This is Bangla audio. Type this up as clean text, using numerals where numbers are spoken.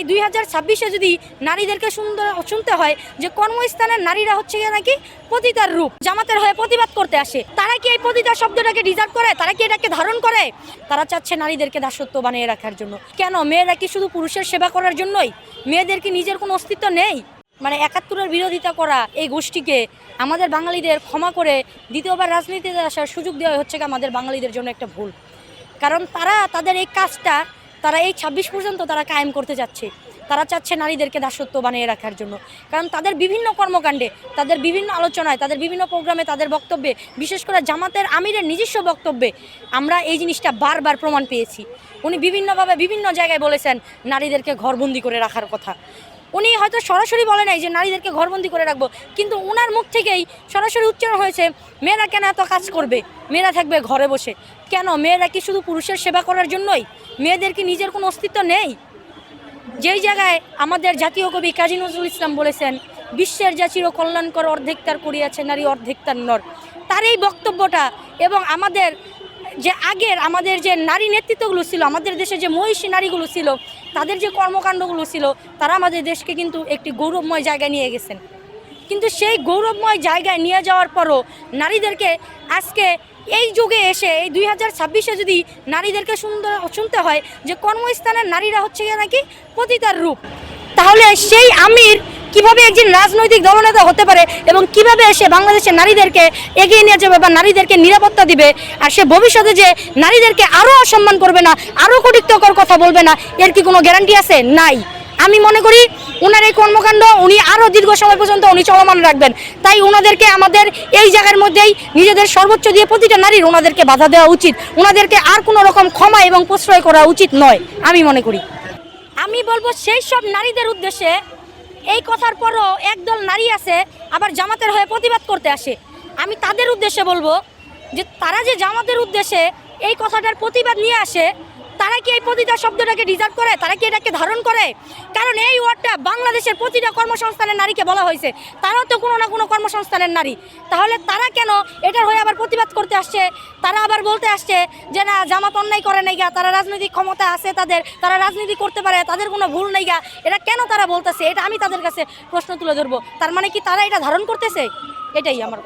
2026-এ যদি নারীদেরকে শুনতে হয় যে কর্মস্থানের নারীরা হচ্ছে নাকি পতিতার রূপ, জামাতের হয়ে প্রতিবাদ করতে আসে, তারা কি এই পতিতা শব্দটাকে ডিজার্ভ করে? তারা কি এটাকে ধারণ করে? তারা চাচ্ছে নারীদেরকে দাসত্ব বানিয়ে রাখার জন্য। কেন? মেয়েরা কি শুধু পুরুষের সেবা করার জন্যই? মেয়েদের কি নিজের কোনো অস্তিত্ব নেই? মানে 71-এর বিরোধিতা করা এই গোষ্ঠীকে আমাদের বাঙালিদের ক্ষমা করে দ্বিতীয়বার রাজনীতিতে আসার সুযোগ দেওয়া হচ্ছে আমাদের বাঙালিদের জন্য একটা ভুল। কারণ তারা তাদের এই কাজটা তারা এই 26 পর্যন্ত তারা কায়েম করতে যাচ্ছে। তারা চাচ্ছে নারীদেরকে দাসত্ব বানিয়ে রাখার জন্য। কারণ তাদের বিভিন্ন কর্মকাণ্ডে, তাদের বিভিন্ন আলোচনায়, তাদের বিভিন্ন প্রোগ্রামে, তাদের বক্তব্যে, বিশেষ করে জামাতের আমিরের নিজস্ব বক্তব্যে আমরা এই জিনিসটা বারবার প্রমাণ পেয়েছি। উনি বিভিন্নভাবে বিভিন্ন জায়গায় বলেছেন নারীদেরকে ঘরবন্দি করে রাখার কথা। উনি হয়তো সরাসরি বলে নাই যে নারীদেরকে ঘরবন্দি করে রাখবো, কিন্তু ওনার মুখ থেকেই সরাসরি উচ্চারণ হয়েছে মেয়েরা কেন এত কাজ করবে, মেয়েরা থাকবে ঘরে বসে। কেন? মেয়েরা কি শুধু পুরুষের সেবা করার জন্যই? মেয়েদের কি নিজের কোনো অস্তিত্ব নেই? যেই জায়গায় আমাদের জাতীয় কবি কাজী নজরুল ইসলাম বলেছেন বিশ্বের যা চির কল্যাণকর অর্ধেক তার করিয়াছে নারী অর্ধেক তার নর, তার এই বক্তব্যটা এবং আমাদের যে আমাদের যে নারী নেতৃত্বগুলো ছিল, আমাদের দেশে যে মহিষী নারীগুলো ছিল, তাদের যে কর্মকাণ্ডগুলো ছিল, তারা আমাদের দেশকে কিন্তু একটি গৌরবময় জায়গায় নিয়ে গেছেন। কিন্তু সেই গৌরবময় জায়গায় নিয়ে যাওয়ার পরও নারীদেরকে আজকে এই যুগে এসে এই 2026-এ যদি নারীদেরকে শুনতে হয় যে কর্মস্থানের নারীরা হচ্ছে নাকি পতিতার রূপ, তাহলে সেই আমির কিভাবে একজন রাজনৈতিক দলনেতা হতে পারে এবং কিভাবে সে বাংলাদেশের নারীদেরকে এগিয়ে নিয়ে যাবে বা নারীদেরকে নিরাপত্তা দিবে? আর সে ভবিষ্যতে যে নারীদেরকে আরও অসম্মান করবে না, আরও কটূক্তিকর কথা বলবে না, এর কি কোনো গ্যারান্টি আছে? নাই। আমি মনে করি ওনার এই কর্মকাণ্ড উনি আরও দীর্ঘ সময় পর্যন্ত উনি চলমান রাখবেন। তাই ওনাদেরকে আমাদের এই জায়গার মধ্যেই নিজেদের সর্বোচ্চ দিয়ে প্রতিটা নারীর ওনাদেরকে বাধা দেওয়া উচিত। ওনাদেরকে আর কোনো রকম ক্ষমা এবং প্রশ্রয় করা উচিত নয় আমি মনে করি। আমি বলবো সেই সব নারীদের উদ্দেশ্যে, এই কথার পরও একদল নারী আছে আবার জামাতের হয়ে প্রতিবাদ করতে আসে, আমি তাদের উদ্দেশ্যে বলবো যে তারা যে জামাতের উদ্দেশ্যে এই কথাটার প্রতিবাদ নিয়ে আসে, তারা কি এই পতিতা শব্দটাকে ডিজার্ভ করে? তারা কি এটাকে ধারণ করে? কারণ এই ওয়ার্ডটা বাংলাদেশের প্রতিটা কর্মসংস্থানের নারীকে বলা হয়েছে, তারাও তো কোনো না কোনো কর্মসংস্থানের নারী। তাহলে তারা কেন এটার হয়ে আবার প্রতিবাদ করতে আসছে? তারা আবার বলতে আসছে যে না, জামাত অন্যায় করে নাই গা, তারা রাজনৈতিক ক্ষমতা আছে, তারা রাজনীতি করতে পারে, তাদের কোনো ভুল নেই গা। এটা কেন তারা বলতেছে? এটা আমি তাদের কাছে প্রশ্ন তুলে ধরবো। তার মানে কি তারা এটা ধারণ করতেছে? এটাই আমার কথা।